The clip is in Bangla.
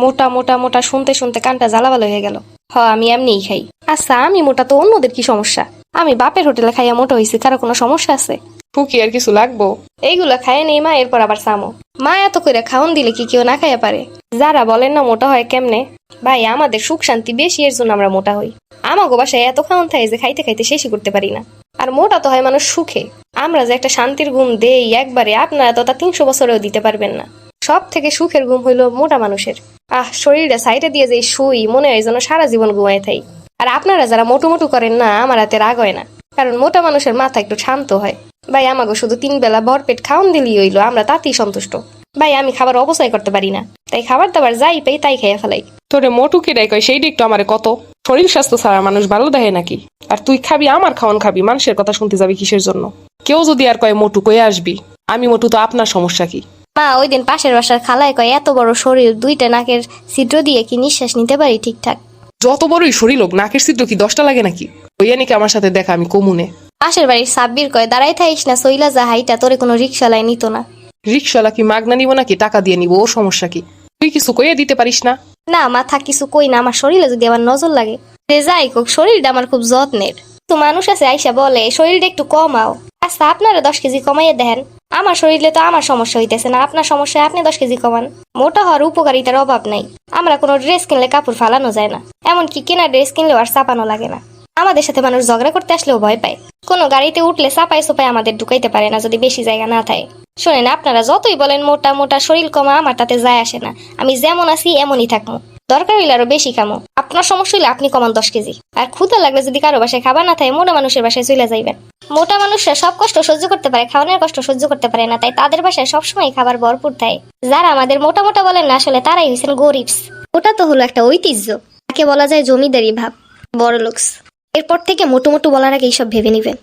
মোটা মোটা মোটা শুনতে শুনতে কানটা জ্বালাবালো হয়ে গেল। আমি এমনিই খাই। আচ্ছা আমি মোটা তো অন্যদের কি সমস্যা? আমি বাপের হোটেলে খাইয়া মোটা হয়েছি, কারো কোনো সমস্যা আছে? ফুকি আর কিছু লাগবো? এইগুলা খায় নেই মা, এরপর আবার সামো। মা এত করে খাওন দিলে কি কেউ না খাইয়া পারে? যারা বলেন না মোটা হয় কেমনে, ভাই আমাদের সুখ শান্তি বেশি, এর জন্য আমরা মোটা হই। আমাগো বাসায় এত খাওন থাকে যে খাইতে খাইতে শেষই করতে পারি না। আর মোটা তো হয় মানুষ সুখে। আমরা যে একটা শান্তির ঘুম দেই একবারে, আপনারা তো তা 300 বছরেও দিতে পারবেন না। সব থেকে সুখের ঘুম হইলো মোটা মানুষের। শরীরটা সাইডে দিয়ে যে শুই, মনে হয় যেন সারা জীবন ঘুমায় থাই। আর আপনারা যারা মোটু মোটু করেন না, আমার হাতে রাগ হয় না, কারণ মোটা মানুষের মাথা একটু শান্ত হয়। ভাই আমাকে শুধু 3 বেলা ভরপেট খাওন দিলেই হইলো, আমরা তাতেই সন্তুষ্ট। ভাই আমি খাবার অপচয় করতে পারি না, তাই খাবার দাবার যাই পাই তাই খেয়ে ফেলাই। তোরে মোটু কিরাই কয় সেইটা একটু আমারে কত? শরীর স্বাস্থ্য ছাড়া মানুষ ভালো দেখে নাকি? আর তুই খাবি আমার খাওয়ান খাবি, মানুষের কথা শুনতে যাবি কিসের জন্য? কেউ যদি আর কয় মোটু কয়ে আসবি, আমি মোটু তো আপনার সমস্যা কি? মা ওই দিন পাশের বাসার খালায় কয় এত বড় শরীর, 2টা নাকের ছিদ্র দিয়ে কি নিঃশ্বাস নিতে পারি ঠিকঠাক? যত বড়ই শরীর হোক, নাকের ছিদ্র কি 10টা লাগে নাকি? ওইয়া নাকি আমার সাথে দেখা, আমি কমুনে। পাশের বাড়ির সাব্বির কয় দাঁড়াই থাইস না, সইলা যা হাইটা, তোরে কোনো রিক্সালাই নিত না। রিক্সাওয়ালা কি মাগনা নিব নাকি টাকা দিয়ে নিব? ওর সমস্যা কি? তুই কিছু কইয়া দিতে পারিস না? না মাথা কিছু কই না, আমার শরীরে যদি আমার নজর লাগে। যে যাই হোক শরীরটা আমার খুব যত্নের। তো মানুষ আছে আইসা বলে শরীরটা একটু কমাও। আচ্ছা আপনারা 10 কেজি কমাইয়া দেখেন। আমার শরীরে তো আমার সমস্যা হইতেছে না, আপনার সমস্যা আপনি 10 কেজি কমান। মোটা হওয়ার উপকারিতার অভাব নাই। আমরা কোনো ড্রেস কিনলে কাপড় ফালানো যায় না, এমনকি কেনা ড্রেস কিনলেও আর চাপানো লাগে না। আমাদের সাথে মানুষ ঝগড়া করতে আসলেও ভয় পায়। কোনো গাড়িতে উঠলে চাপাই চোপাই আমাদের ঢুকাইতে পারে না যদি বেশি জায়গা না থাকে। শোনেন আপনারা যতই বলেন মোটা মোটা শরীর কমা, আমার তাতে যায় আসে না। আমি যেমন আছি এমনই থাকবো, দরকার হইলে আরো বেশি খামো। আপনার সমস্যা হইলে আপনি কমান 10 কেজি। আর ক্ষুধা লাগলে যদি কারো বাসায় খাবার না থাকে, মোটা মানুষের বাসায় চলে যাইবেন। মোটা মানুষরা সব কষ্ট সহ্য করতে পারে, খাওয়ানোর কষ্ট সহ্য করতে পারে না, তাই তাদের বাসায় সবসময় খাবার ভরপুর থাকে। যারা আমাদের মোটা মোটা বলেন না, আসলে তারাই হয়েছেন গরিবস। ওটা তো হলো একটা ঐতিহ্য, তাকে বলা যায় জমিদারি ভাব, বড় লোকস। এরপর থেকে মোটো মোটো বলার আগে এইসব ভেবে নিবেন।